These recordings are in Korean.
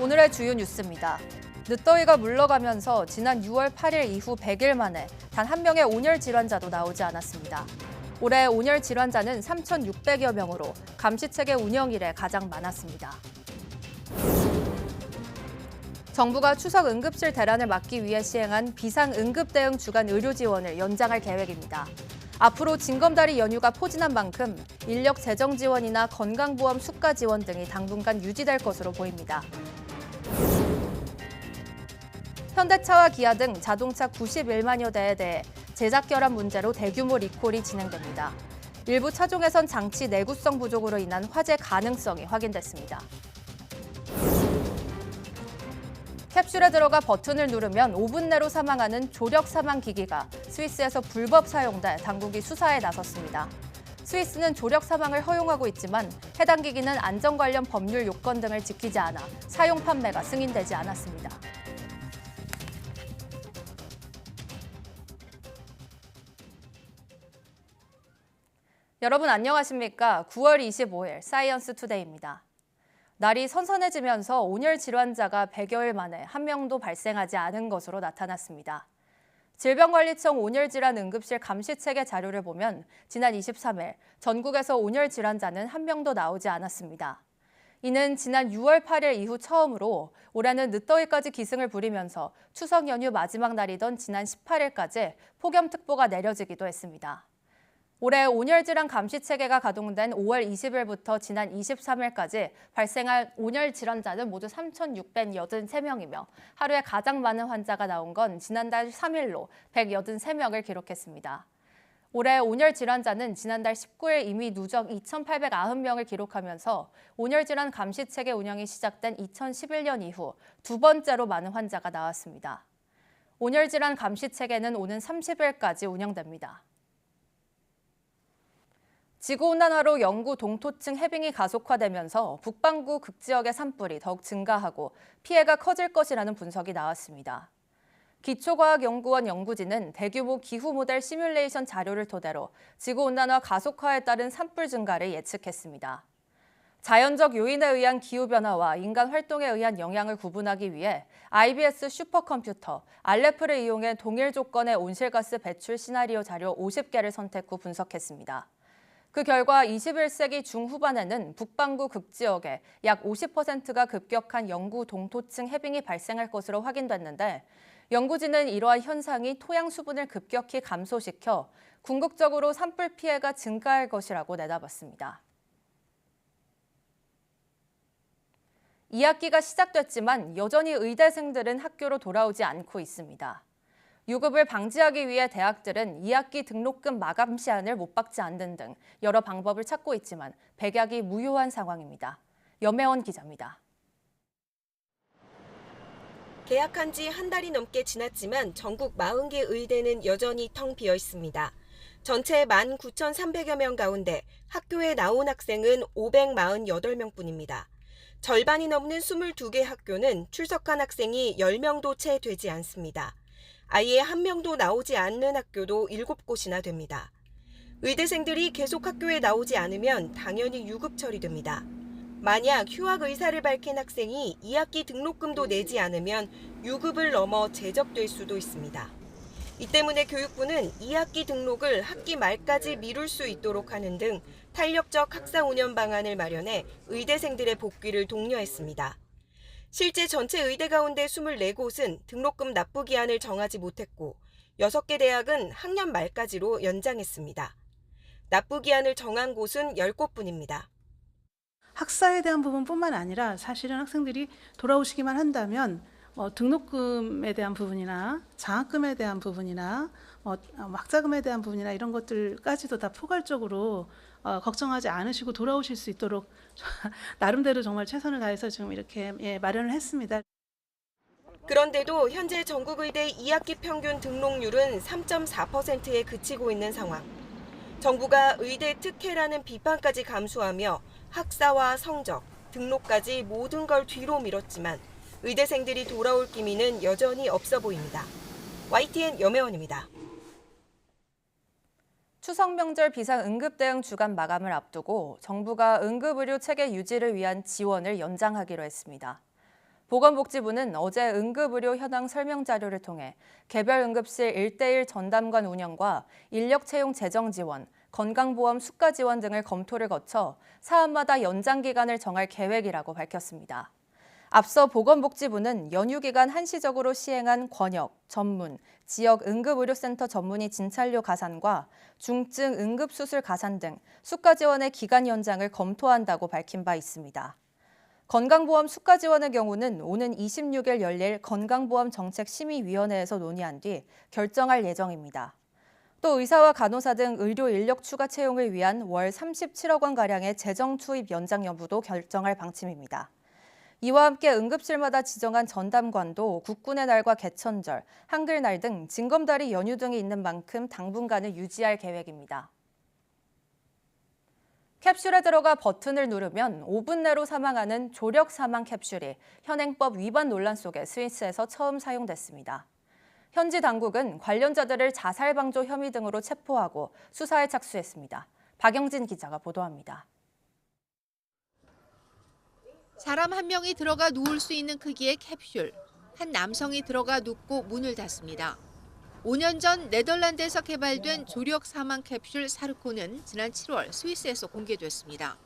오늘의 주요 뉴스입니다. 늦더위가 물러가면서 지난 6월 8일 이후 100일 만에 단 한 명의 온열 질환자도 나오지 않았습니다. 올해 온열 질환자는 3,600여 명으로 감시체계 운영 이래 가장 많았습니다. 정부가 추석 응급실 대란을 막기 위해 시행한 비상응급대응 주간 의료 지원을 연장할 계획입니다. 앞으로 징검다리 연휴가 포진한 만큼 인력 재정 지원이나 건강보험 수가 지원 등이 당분간 유지될 것으로 보입니다. 현대차와 기아 등 자동차 91만여 대에 대해 제작 결함 문제로 대규모 리콜이 진행됩니다. 일부 차종에선 장치 내구성 부족으로 인한 화재 가능성이 확인됐습니다. 캡슐에 들어가 버튼을 누르면 5분 내로 사망하는 조력 사망 기기가 스위스에서 불법 사용돼 당국이 수사에 나섰습니다. 스위스는 조력 사망을 허용하고 있지만 해당 기기는 안전 관련 법률 요건 등을 지키지 않아 사용 판매가 승인되지 않았습니다. 여러분 안녕하십니까? 9월 25일 사이언스 투데이입니다. 날이 선선해지면서 온열 질환자가 100여일 만에 한 명도 발생하지 않은 것으로 나타났습니다. 질병관리청 온열질환 응급실 감시체계 자료를 보면 지난 23일 전국에서 온열 질환자는 한 명도 나오지 않았습니다. 이는 지난 6월 8일 이후 처음으로 올해는 늦더위까지 기승을 부리면서 추석 연휴 마지막 날이던 지난 18일까지 폭염특보가 내려지기도 했습니다. 올해 온열질환 감시체계가 가동된 5월 20일부터 지난 23일까지 발생한 온열 질환자는 모두 3,683명이며 하루에 가장 많은 환자가 나온 건 지난달 3일로 183명을 기록했습니다. 올해 온열 질환자는 지난달 19일 이미 누적 2,890명을 기록하면서 온열질환 감시체계 운영이 시작된 2011년 이후 두 번째로 많은 환자가 나왔습니다. 온열질환 감시체계는 오는 30일까지 운영됩니다. 지구온난화로 영구 동토층 해빙이 가속화되면서 북반구 극지역의 산불이 더욱 증가하고 피해가 커질 것이라는 분석이 나왔습니다. 기초과학연구원 연구진은 대규모 기후 모델 시뮬레이션 자료를 토대로 지구온난화 가속화에 따른 산불 증가를 예측했습니다. 자연적 요인에 의한 기후변화와 인간 활동에 의한 영향을 구분하기 위해 IBS 슈퍼컴퓨터 알레프를 이용해 동일 조건의 온실가스 배출 시나리오 자료 50개를 선택 후 분석했습니다. 그 결과 21세기 중후반에는 북반구 극지역에 약 50%가 급격한 영구 동토층 해빙이 발생할 것으로 확인됐는데 연구진은 이러한 현상이 토양 수분을 급격히 감소시켜 궁극적으로 산불 피해가 증가할 것이라고 내다봤습니다. 2학기가 시작됐지만 여전히 의대생들은 학교로 돌아오지 않고 있습니다. 유급을 방지하기 위해 대학들은 2학기 등록금 마감 시한을 못 박지 않는 등 여러 방법을 찾고 있지만 백약이 무효한 상황입니다. 염혜원 기자입니다. 개학한 지 한 달이 넘게 지났지만 전국 40개 의대는 여전히 텅 비어 있습니다. 전체 19,300여 명 가운데 학교에 나온 학생은 548명뿐입니다. 절반이 넘는 22개 학교는 출석한 학생이 10명도 채 되지 않습니다. 아예 한 명도 나오지 않는 학교도 7곳이나 됩니다. 의대생들이 계속 학교에 나오지 않으면 당연히 유급 처리됩니다. 만약 휴학 의사를 밝힌 학생이 2학기 등록금도 내지 않으면 유급을 넘어 제적될 수도 있습니다. 이 때문에 교육부는 2학기 등록을 학기 말까지 미룰 수 있도록 하는 등 탄력적 학사 운영 방안을 마련해 의대생들의 복귀를 독려했습니다. 실제 전체 의대 가운데 24곳은 등록금 납부 기한을 정하지 못했고 6개 대학은 학년 말까지로 연장했습니다. 납부 기한을 정한 곳은 10곳뿐입니다. 학사에 대한 부분뿐만 아니라 사실은 학생들이 돌아오시기만 한다면 등록금에 대한 부분이나 장학금에 대한 부분이나 학자금에 대한 부분이나 이런 것들까지도 다 포괄적으로 걱정하지 않으시고 돌아오실 수 있도록 나름대로 정말 최선을 다해서 지금 이렇게 마련을 했습니다. 그런데도 현재 전국의대 2학기 평균 등록률은 3.4%에 그치고 있는 상황. 정부가 의대 특혜라는 비판까지 감수하며 학사와 성적, 등록까지 모든 걸 뒤로 미뤘지만 의대생들이 돌아올 기미는 여전히 없어 보입니다. YTN 염혜원입니다. 추석 명절 비상응급대응 주간 마감을 앞두고 정부가 응급의료 체계 유지를 위한 지원을 연장하기로 했습니다. 보건복지부는 어제 응급의료 현황 설명 자료를 통해 개별 응급실 1:1 전담관 운영과 인력 채용 재정 지원, 건강보험 수가 지원 등을 검토를 거쳐 사업마다 연장 기간을 정할 계획이라고 밝혔습니다. 앞서 보건복지부는 연휴 기간 한시적으로 시행한 권역, 전문, 지역 응급의료센터 전문의 진찰료 가산과 중증 응급수술 가산 등 수가 지원의 기간 연장을 검토한다고 밝힌 바 있습니다. 건강보험 수가 지원의 경우는 오는 26일 열릴 건강보험정책심의위원회에서 논의한 뒤 결정할 예정입니다. 또 의사와 간호사 등 의료 인력 추가 채용을 위한 월 37억 원가량의 재정 투입 연장 여부도 결정할 방침입니다. 이와 함께 응급실마다 지정한 전담관도 국군의 날과 개천절, 한글날 등 징검다리 연휴 등이 있는 만큼 당분간은 유지할 계획입니다. 캡슐에 들어가 버튼을 누르면 5분 내로 사망하는 조력 사망 캡슐이 현행법 위반 논란 속에 스위스에서 처음 사용됐습니다. 현지 당국은 관련자들을 자살 방조 혐의 등으로 체포하고 수사에 착수했습니다. 박영진 기자가 보도합니다. 사람 한 명이 들어가 누울 수 있는 크기의 캡슐. 한 남성이 들어가 눕고 문을 닫습니다. 5년 전 네덜란드에서 개발된 조력 사망 캡슐 사르코는 지난 7월 스위스에서 공개됐습니다.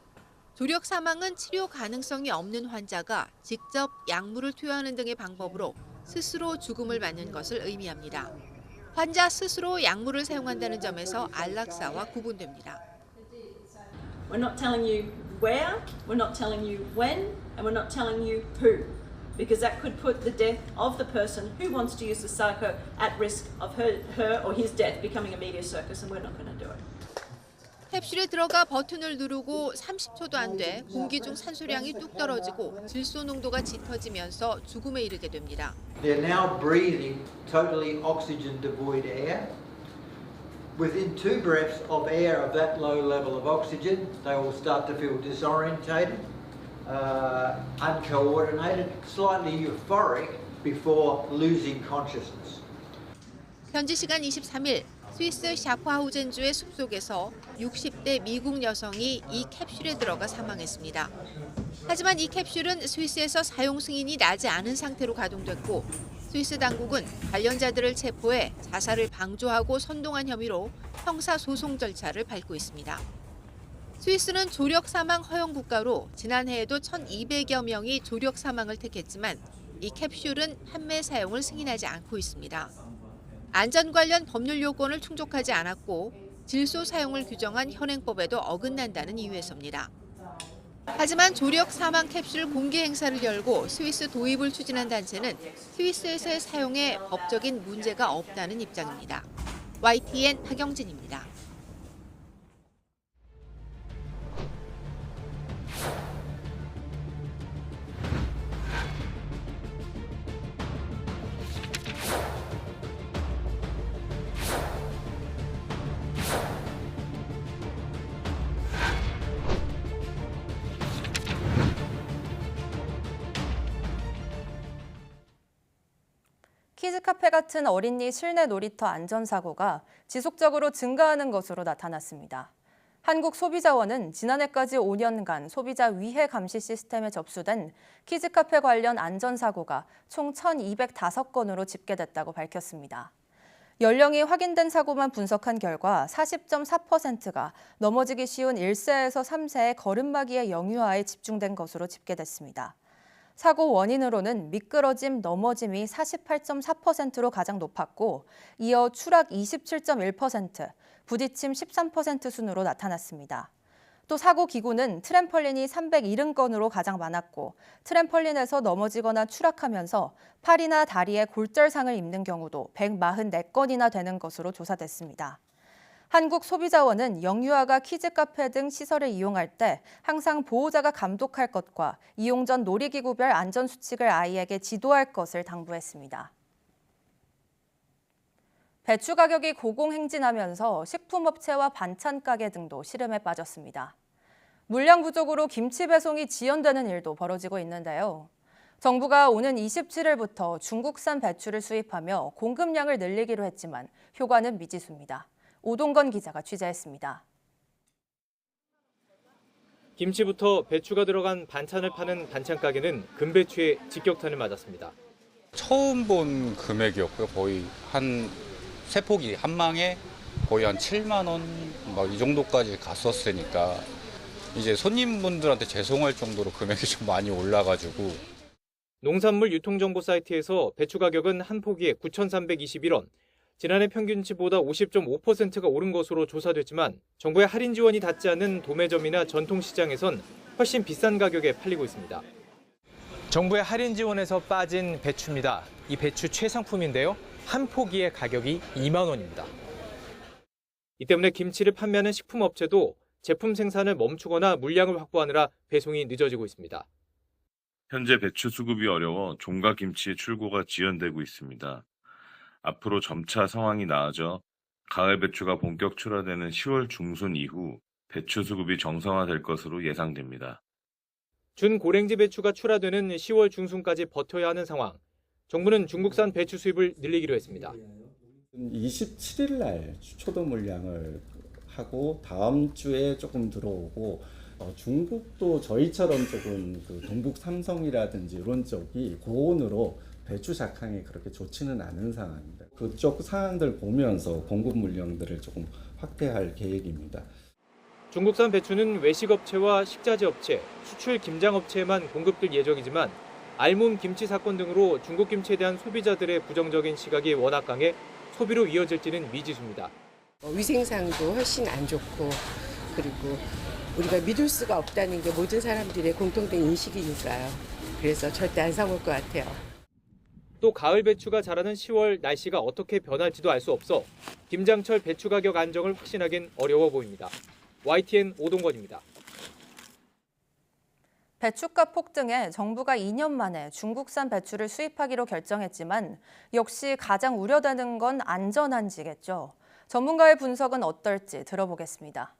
조력 사망은 치료 가능성이 없는 환자가 직접 약물을 투여하는 등의 방법으로 스스로 죽음을 맞는 것을 의미합니다. 환자 스스로 약물을 사용한다는 점에서 안락사와 구분됩니다. We're not telling you where, we're not telling you when, and we're not telling you who, because that could put the death of the person who wants to use the Sarco at risk of her or his death becoming a media circus, and we're not going to do it. 캡슐에 들어가 버튼을 누르고 30초도 안 돼 공기 중 산소량이 뚝 떨어지고 질소 농도가 짙어지면서 죽음에 이르게 됩니다. They're now breathing totally oxygen devoid air. Within 2 breaths of air of that low level of oxygen, they will start to feel disorientated, uncoordinated, slightly euphoric before losing consciousness. 현지 시간 23일 스위스 샤프하우젠주의 숲속에서 60대 미국 여성이 이 캡슐에 들어가 사망했습니다. 하지만 이 캡슐은 스위스에서 사용 승인이 나지 않은 상태로 가동됐고 스위스 당국은 관련자들을 체포해 자살을 방조하고 선동한 혐의로 형사소송 절차를 밟고 있습니다. 스위스는 조력 사망 허용 국가로 지난해에도 1,200여 명이 조력 사망을 택했지만 이 캡슐은 판매 사용을 승인하지 않고 있습니다. 안전 관련 법률 요건을 충족하지 않았고 질소 사용을 규정한 현행법에도 어긋난다는 이유에서입니다. 하지만 조력 사망 캡슐 공개 행사를 열고 스위스 도입을 추진한 단체는 스위스에서의 사용에 법적인 문제가 없다는 입장입니다. YTN 박영진입니다. 키즈카페 같은 어린이 실내 놀이터 안전사고가 지속적으로 증가하는 것으로 나타났습니다. 한국소비자원은 지난해까지 5년간 소비자 위해 감시 시스템에 접수된 키즈카페 관련 안전사고가 총 1,205건으로 집계됐다고 밝혔습니다. 연령이 확인된 사고만 분석한 결과 40.4%가 넘어지기 쉬운 1세에서 3세의 걸음마기의 영유아에 집중된 것으로 집계됐습니다. 사고 원인으로는 미끄러짐, 넘어짐이 48.4%로 가장 높았고 이어 추락 27.1%, 부딪힘 13% 순으로 나타났습니다. 또 사고 기구는 트램펄린이 370건으로 가장 많았고 트램펄린에서 넘어지거나 추락하면서 팔이나 다리에 골절상을 입는 경우도 144건이나 되는 것으로 조사됐습니다. 한국소비자원은 영유아가 키즈카페 등 시설을 이용할 때 항상 보호자가 감독할 것과 이용 전 놀이기구별 안전수칙을 아이에게 지도할 것을 당부했습니다. 배추 가격이 고공행진하면서 식품업체와 반찬가게 등도 시름에 빠졌습니다. 물량 부족으로 김치 배송이 지연되는 일도 벌어지고 있는데요. 정부가 오는 27일부터 중국산 배추를 수입하며 공급량을 늘리기로 했지만 효과는 미지수입니다. 오동건 기자가 취재했습니다. 김치부터 배추가 들어간 반찬을 파는 반찬 가게는 금배추에 직격탄을 맞았습니다. 처음 본 금액이었고요. 거의 한 세 포기 한 망에 거의 한 7만 원 막 이 정도까지 갔었으니까 이제 손님분들한테 죄송할 정도로 금액이 좀 많이 올라가지고. 농산물 유통정보 사이트에서 배추 가격은 한 포기에 9,321원, 지난해 평균치보다 50.5%가 오른 것으로 조사됐지만 정부의 할인 지원이 닿지 않는 도매점이나 전통시장에선 훨씬 비싼 가격에 팔리고 있습니다. 정부의 할인 지원에서 빠진 배추입니다. 이 배추 최상품인데요. 한 포기의 가격이 2만 원입니다. 이 때문에 김치를 판매하는 식품업체도 제품 생산을 멈추거나 물량을 확보하느라 배송이 늦어지고 있습니다. 현재 배추 수급이 어려워 종갓김치의 출고가 지연되고 있습니다. 앞으로 점차 상황이 나아져 가을 배추가 본격 출하되는 10월 중순 이후 배추 수급이 정상화될 것으로 예상됩니다. 준고랭지 배추가 출하되는 10월 중순까지 버텨야 하는 상황. 정부는 중국산 배추 수입을 늘리기로 했습니다. 27일 날 초도 물량을 하고 다음 주에 조금 들어오고 중국도 저희처럼 조금 그 동북 삼성이라든지 이런 쪽이 고온으로 배추 작황이 그렇게 좋지는 않은 상황입니다. 그쪽 상황들 보면서 공급 물량들을 조금 확대할 계획입니다. 중국산 배추는 외식업체와 식자재 업체, 수출 김장업체에만 공급될 예정이지만 알몸 김치 사건 등으로 중국 김치에 대한 소비자들의 부정적인 시각이 워낙 강해 소비로 이어질지는 미지수입니다. 위생상도 훨씬 안 좋고 그리고 우리가 믿을 수가 없다는 게 모든 사람들의 공통된 인식이니까요. 그래서 절대 안 사 먹을 것 같아요. 또 가을 배추가 자라는 10월 날씨가 어떻게 변할지도 알 수 없어 김장철 배추 가격 안정을 확신하긴 어려워 보입니다. YTN 오동건입니다. 배추값 폭등에 정부가 2년 만에 중국산 배추를 수입하기로 결정했지만 역시 가장 우려되는 건 안전한지겠죠. 전문가의 분석은 어떨지 들어보겠습니다.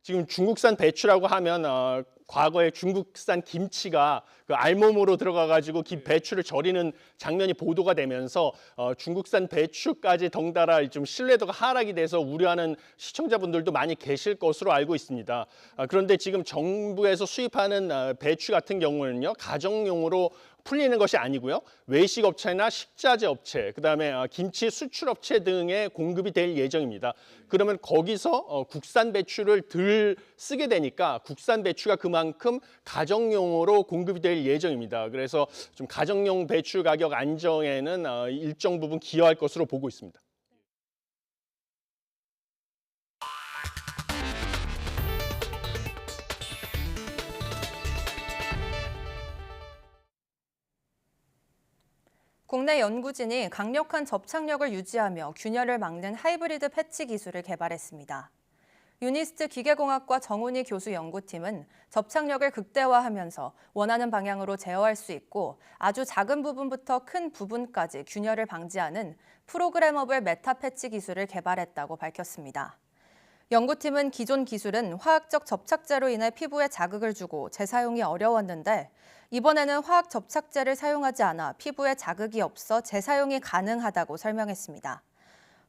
지금 중국산 배추라고 하면 과거에 중국산 김치가 그 알몸으로 들어가가지고 배추를 절이는 장면이 보도가 되면서 중국산 배추까지 덩달아 좀 신뢰도가 하락이 돼서 우려하는 시청자분들도 많이 계실 것으로 알고 있습니다. 그런데 지금 정부에서 수입하는 배추 같은 경우는요, 가정용으로 풀리는 것이 아니고요. 외식업체나 식자재 업체, 그다음에 김치 수출업체 등에 공급이 될 예정입니다. 그러면 거기서 국산 배추를 덜 쓰게 되니까 국산 배추가 그만큼 가정용으로 공급이 될 예정입니다. 그래서 좀 가정용 배추 가격 안정에는 일정 부분 기여할 것으로 보고 있습니다. 국내 연구진이 강력한 접착력을 유지하며 균열을 막는 하이브리드 패치 기술을 개발했습니다. 유니스트 기계공학과 정훈이 교수 연구팀은 접착력을 극대화하면서 원하는 방향으로 제어할 수 있고 아주 작은 부분부터 큰 부분까지 균열을 방지하는 프로그래머블 메타 패치 기술을 개발했다고 밝혔습니다. 연구팀은 기존 기술은 화학적 접착제로 인해 피부에 자극을 주고 재사용이 어려웠는데 이번에는 화학 접착제를 사용하지 않아 피부에 자극이 없어 재사용이 가능하다고 설명했습니다.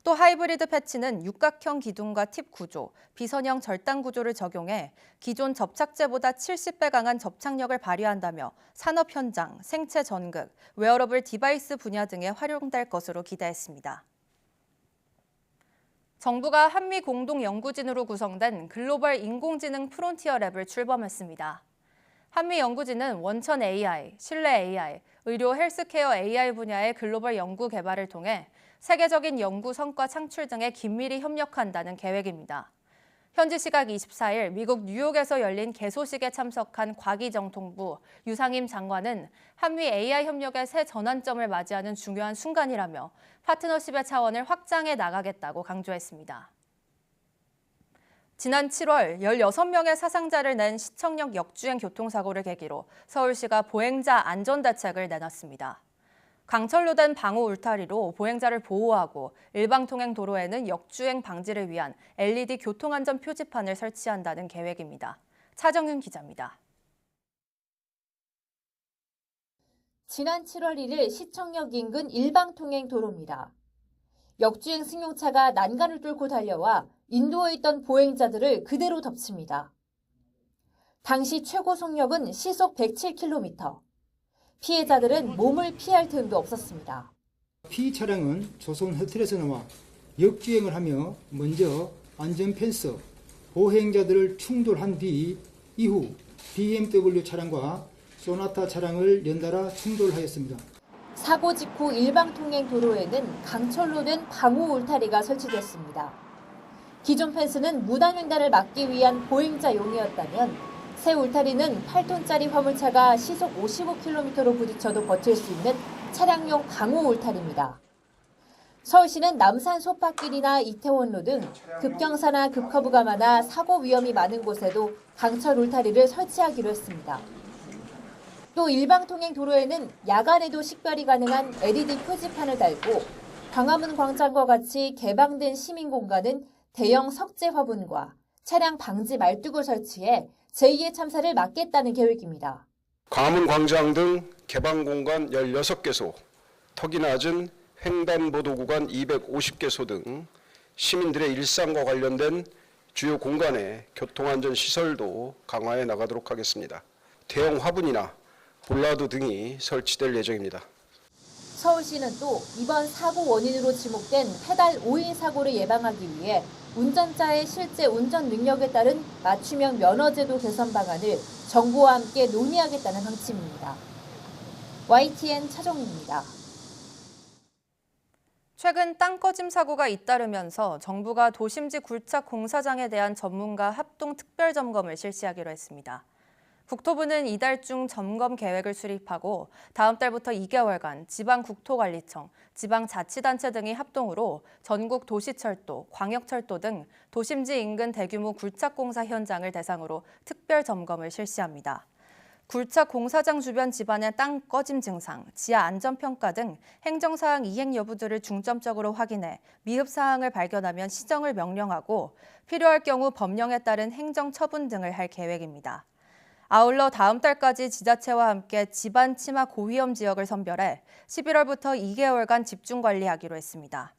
또 하이브리드 패치는 육각형 기둥과 팁 구조, 비선형 절단 구조를 적용해 기존 접착제보다 70배 강한 접착력을 발휘한다며 산업 현장, 생체 전극, 웨어러블 디바이스 분야 등에 활용될 것으로 기대했습니다. 정부가 한미 공동 연구진으로 구성된 글로벌 인공지능 프론티어 랩을 출범했습니다. 한미 연구진은 원천 AI, 실내 AI, 의료 헬스케어 AI 분야의 글로벌 연구 개발을 통해 세계적인 연구 성과 창출 등에 긴밀히 협력한다는 계획입니다. 현지 시각 24일 미국 뉴욕에서 열린 개소식에 참석한 과기정통부 유상임 장관은 한미 AI 협력의 새 전환점을 맞이하는 중요한 순간이라며 파트너십의 차원을 확장해 나가겠다고 강조했습니다. 지난 7월 16명의 사상자를 낸 시청역 역주행 교통사고를 계기로 서울시가 보행자 안전대책을 내놨습니다. 강철로 된 방호 울타리로 보행자를 보호하고 일방통행 도로에는 역주행 방지를 위한 LED 교통안전 표지판을 설치한다는 계획입니다. 차정윤 기자입니다. 지난 7월 1일 시청역 인근 일방통행 도로입니다. 역주행 승용차가 난간을 뚫고 달려와 인도에 있던 보행자들을 그대로 덮칩니다. 당시 최고 속력은 시속 107km. 피해자들은 몸을 피할 틈도 없었습니다. 피의 차량은 조선 호텔에서 나와 역주행을 하며 먼저 안전펜스, 보행자들을 충돌한 뒤 이후 BMW 차량과 소나타 차량을 연달아 충돌하였습니다. 사고 직후 일방통행 도로에는 강철로 된 방호 울타리가 설치됐습니다. 기존 펜스는 무단 횡단을 막기 위한 보행자용이었다면 새 울타리는 8톤짜리 화물차가 시속 55km로 부딪혀도 버틸 수 있는 차량용 방호 울타리입니다. 서울시는 남산 소파길이나 이태원로 등 급경사나 급커브가 많아 사고 위험이 많은 곳에도 강철 울타리를 설치하기로 했습니다. 또 일방통행 도로에는 야간에도 식별이 가능한 LED 표지판을 달고 광화문 광장과 같이 개방된 시민 공간은 대형 석재 화분과 차량 방지 말뚝을 설치해 제2의 참사를 막겠다는 계획입니다. 광화문 광장 등 개방 공간 16개소, 턱이 낮은 횡단보도 구간 250개소 등 시민들의 일상과 관련된 주요 공간의 교통안전 시설도 강화해 나가도록 하겠습니다. 대형 화분이나 볼라드 등이 설치될 예정입니다. 서울시는 또 이번 사고 원인으로 지목된 페달 5인 사고를 예방하기 위해 운전자의 실제 운전 능력에 따른 맞춤형 면허제도 개선 방안을 정부와 함께 논의하겠다는 방침입니다. YTN 차정입니다. 최근 땅꺼짐 사고가 잇따르면서 정부가 도심지 굴착 공사장에 대한 전문가 합동 특별점검을 실시하기로 했습니다. 국토부는 이달 중 점검 계획을 수립하고 다음 달부터 2개월간 지방국토관리청, 지방자치단체 등이 합동으로 전국 도시철도, 광역철도 등 도심지 인근 대규모 굴착공사 현장을 대상으로 특별점검을 실시합니다. 굴착 공사장 주변 집안의 땅 꺼짐 증상, 지하 안전평가 등 행정사항 이행 여부들을 중점적으로 확인해 미흡 사항을 발견하면 시정을 명령하고 필요할 경우 법령에 따른 행정처분 등을 할 계획입니다. 아울러 다음 달까지 지자체와 함께 집안 침하 고위험 지역을 선별해 11월부터 2개월간 집중관리하기로 했습니다.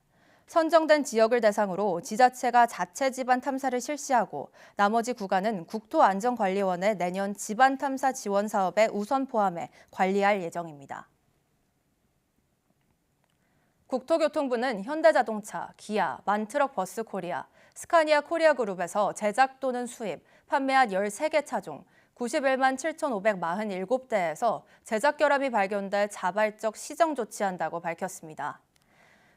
선정된 지역을 대상으로 지자체가 자체 집안 탐사를 실시하고 나머지 구간은 국토안전관리원의 내년 집안 탐사 지원 사업에 우선 포함해 관리할 예정입니다. 국토교통부는 현대자동차, 기아, 만트럭 버스코리아, 스카니아 코리아그룹에서 제작 또는 수입, 판매한 13개 차종 91만 7,547대에서 제작 결함이 발견돼 자발적 시정 조치한다고 밝혔습니다.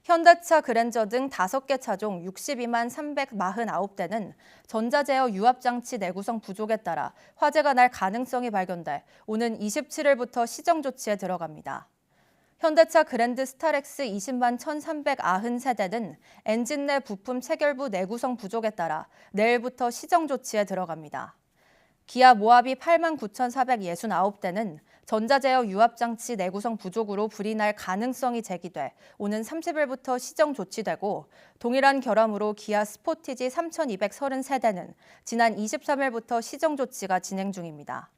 현대차 그랜저 등 5개 차종 62만 349대는 전자제어 유압장치 내구성 부족에 따라 화재가 날 가능성이 발견돼 오는 27일부터 시정 조치에 들어갑니다. 현대차 그랜드 스타렉스 20만 1,393대는 엔진 내 부품 체결부 내구성 부족에 따라 내일부터 시정 조치에 들어갑니다. 기아 모하비 8만 9,469대는 전자제어 유압장치 내구성 부족으로 불이 날 가능성이 제기돼 오는 30일부터 시정 조치되고 동일한 결함으로 기아 스포티지 3,233대는 지난 23일부터 시정 조치가 진행 중입니다.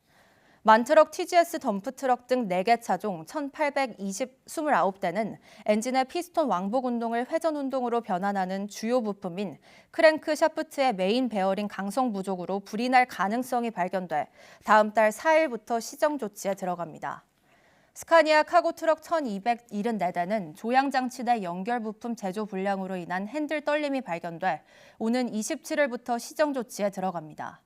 만트럭 TGS 덤프트럭 등 4개 차종 1,829대는 엔진의 피스톤 왕복 운동을 회전 운동으로 변환하는 주요 부품인 크랭크 샤프트의 메인 베어링 강성 부족으로 불이 날 가능성이 발견돼 다음 달 4일부터 시정 조치에 들어갑니다. 스카니아 카고트럭 1,274대는 조향장치 내 연결 부품 제조 불량으로 인한 핸들 떨림이 발견돼 오는 27일부터 시정 조치에 들어갑니다.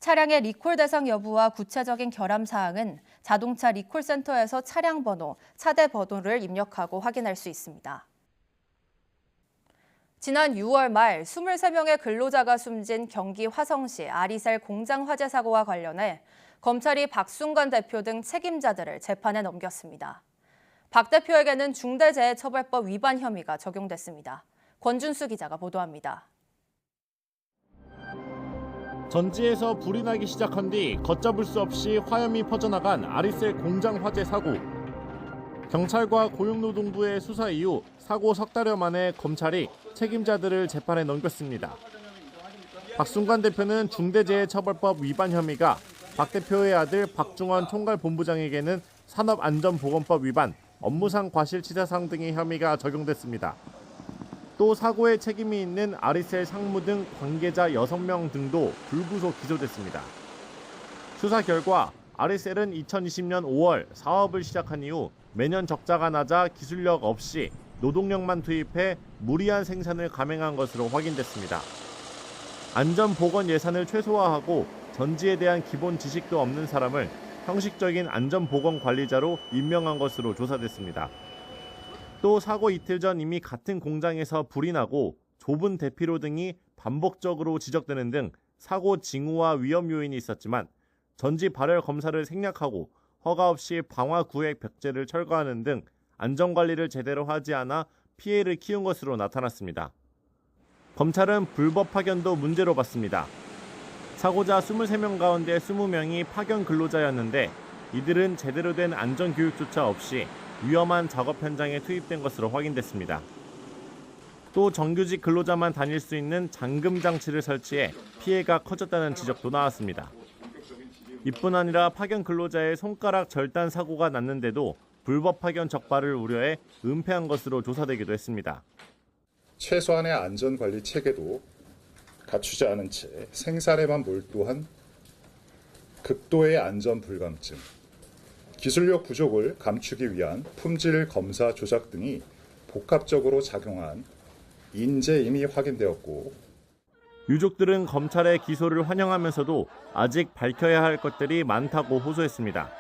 차량의 리콜 대상 여부와 구체적인 결함 사항은 자동차 리콜 센터에서 차량 번호, 차대 번호를 입력하고 확인할 수 있습니다. 지난 6월 말 23명의 근로자가 숨진 경기 화성시 아리셀 공장 화재 사고와 관련해 검찰이 박순관 대표 등 책임자들을 재판에 넘겼습니다. 박 대표에게는 중대재해처벌법 위반 혐의가 적용됐습니다. 권준수 기자가 보도합니다. 전지에서 불이 나기 시작한 뒤 걷잡을 수 없이 화염이 퍼져나간 아리셀 공장 화재 사고. 경찰과 고용노동부의 수사 이후 사고 석 달여 만에 검찰이 책임자들을 재판에 넘겼습니다. 박순관 대표는 중대재해처벌법 위반 혐의가 박 대표의 아들 박중원 총괄본부장에게는 산업안전보건법 위반, 업무상 과실치사상 등의 혐의가 적용됐습니다. 또 사고에 책임이 있는 아리셀 상무 등 관계자 6명 등도 불구속 기소됐습니다. 수사 결과 아리셀은 2020년 5월 사업을 시작한 이후 매년 적자가 나자 기술력 없이 노동력만 투입해 무리한 생산을 감행한 것으로 확인됐습니다. 안전보건 예산을 최소화하고 전지에 대한 기본 지식도 없는 사람을 형식적인 안전보건관리자로 임명한 것으로 조사됐습니다. 또 사고 이틀 전 이미 같은 공장에서 불이 나고 좁은 대피로 등이 반복적으로 지적되는 등 사고 징후와 위험 요인이 있었지만 전지 발열 검사를 생략하고 허가 없이 방화 구획 벽제를 철거하는 등 안전관리를 제대로 하지 않아 피해를 키운 것으로 나타났습니다. 검찰은 불법 파견도 문제로 봤습니다. 사고자 23명 가운데 20명이 파견 근로자였는데 이들은 제대로 된 안전교육조차 없이 위험한 작업 현장에 투입된 것으로 확인됐습니다. 또 정규직 근로자만 다닐 수 있는 잠금 장치를 설치해 피해가 커졌다는 지적도 나왔습니다. 이뿐 아니라 파견 근로자의 손가락 절단 사고가 났는데도 불법 파견 적발을 우려해 은폐한 것으로 조사되기도 했습니다. 최소한의 안전관리 체계도 갖추지 않은 채 생산에만 몰두한 극도의 안전 불감증, 기술력 부족을 감추기 위한 품질 검사 조작 등이 복합적으로 작용한 인재임이 확인되었고 유족들은 검찰의 기소를 환영하면서도 아직 밝혀야 할 것들이 많다고 호소했습니다.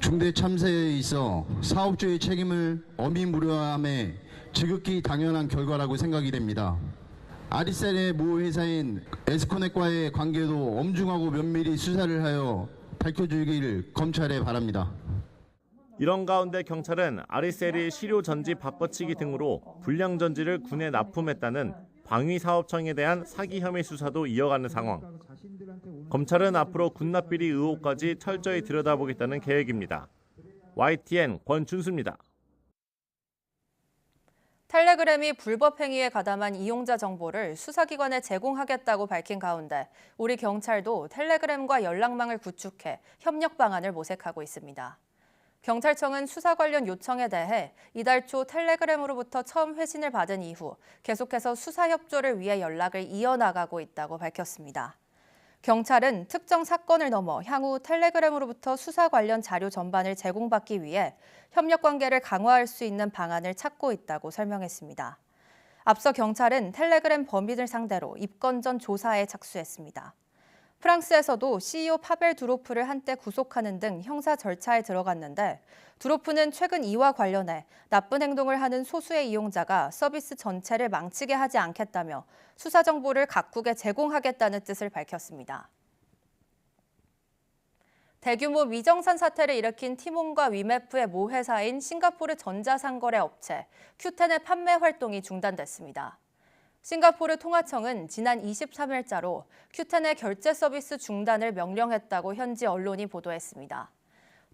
중대 참사에 있어 사업주의 책임을 엄히 무료함에 지극히 당연한 결과라고 생각이 됩니다. 아리셀의 모 회사인 에스코넷과의 관계도 엄중하고 면밀히 수사를 하여 밝혀주길 검찰에 바랍니다. 이런 가운데 경찰은 아리셀이 시료 전지 바꿔치기 등으로 불량 전지를 군에 납품했다는 방위사업청에 대한 사기 혐의 수사도 이어가는 상황. 검찰은 앞으로 군납비리 의혹까지 철저히 들여다보겠다는 계획입니다. YTN 권준수입니다. 텔레그램이 불법 행위에 가담한 이용자 정보를 수사기관에 제공하겠다고 밝힌 가운데 우리 경찰도 텔레그램과 연락망을 구축해 협력 방안을 모색하고 있습니다. 경찰청은 수사 관련 요청에 대해 이달 초 텔레그램으로부터 처음 회신을 받은 이후 계속해서 수사 협조를 위해 연락을 이어나가고 있다고 밝혔습니다. 경찰은 특정 사건을 넘어 향후 텔레그램으로부터 수사 관련 자료 전반을 제공받기 위해 협력 관계를 강화할 수 있는 방안을 찾고 있다고 설명했습니다. 앞서 경찰은 텔레그램 범인을 상대로 입건 전 조사에 착수했습니다. 프랑스에서도 CEO 파벨 두로프를 한때 구속하는 등 형사 절차에 들어갔는데 두로프는 최근 이와 관련해 나쁜 행동을 하는 소수의 이용자가 서비스 전체를 망치게 하지 않겠다며 수사 정보를 각국에 제공하겠다는 뜻을 밝혔습니다. 대규모 미정산 사태를 일으킨 티몬과 위메프의 모 회사인 싱가포르 전자상거래 업체 큐텐의 판매 활동이 중단됐습니다. 싱가포르 통화청은 지난 23일자로 큐텐의 결제 서비스 중단을 명령했다고 현지 언론이 보도했습니다.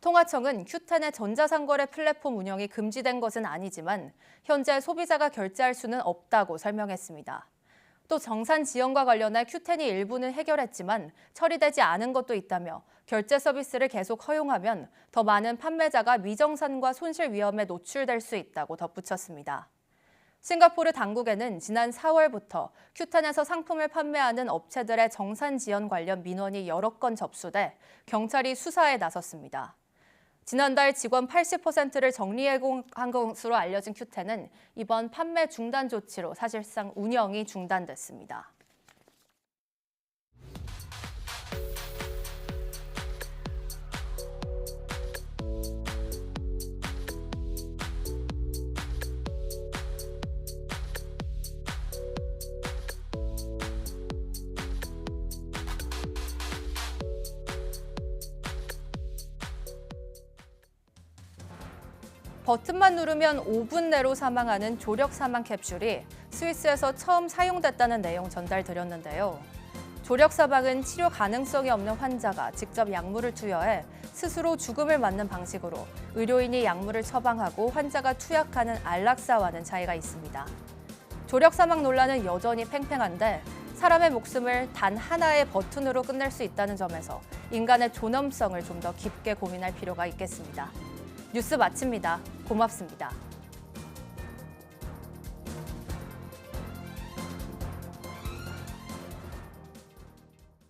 통화청은 큐텐의 전자상거래 플랫폼 운영이 금지된 것은 아니지만 현재 소비자가 결제할 수는 없다고 설명했습니다. 또 정산 지연과 관련해 큐텐이 일부는 해결했지만 처리되지 않은 것도 있다며 결제 서비스를 계속 허용하면 더 많은 판매자가 미정산과 손실 위험에 노출될 수 있다고 덧붙였습니다. 싱가포르 당국에는 지난 4월부터 큐텐에서 상품을 판매하는 업체들의 정산 지연 관련 민원이 여러 건 접수돼 경찰이 수사에 나섰습니다. 지난달 직원 80%를 정리해고한 것으로 알려진 큐텐은 이번 판매 중단 조치로 사실상 운영이 중단됐습니다. 버튼만 누르면 5분 내로 사망하는 조력 사망 캡슐이 스위스에서 처음 사용됐다는 내용 전달드렸는데요. 조력 사망은 치료 가능성이 없는 환자가 직접 약물을 투여해 스스로 죽음을 맞는 방식으로 의료인이 약물을 처방하고 환자가 투약하는 안락사와는 차이가 있습니다. 조력 사망 논란은 여전히 팽팽한데 사람의 목숨을 단 하나의 버튼으로 끝낼 수 있다는 점에서 인간의 존엄성을 좀 더 깊게 고민할 필요가 있겠습니다. 뉴스 마칩니다. 고맙습니다.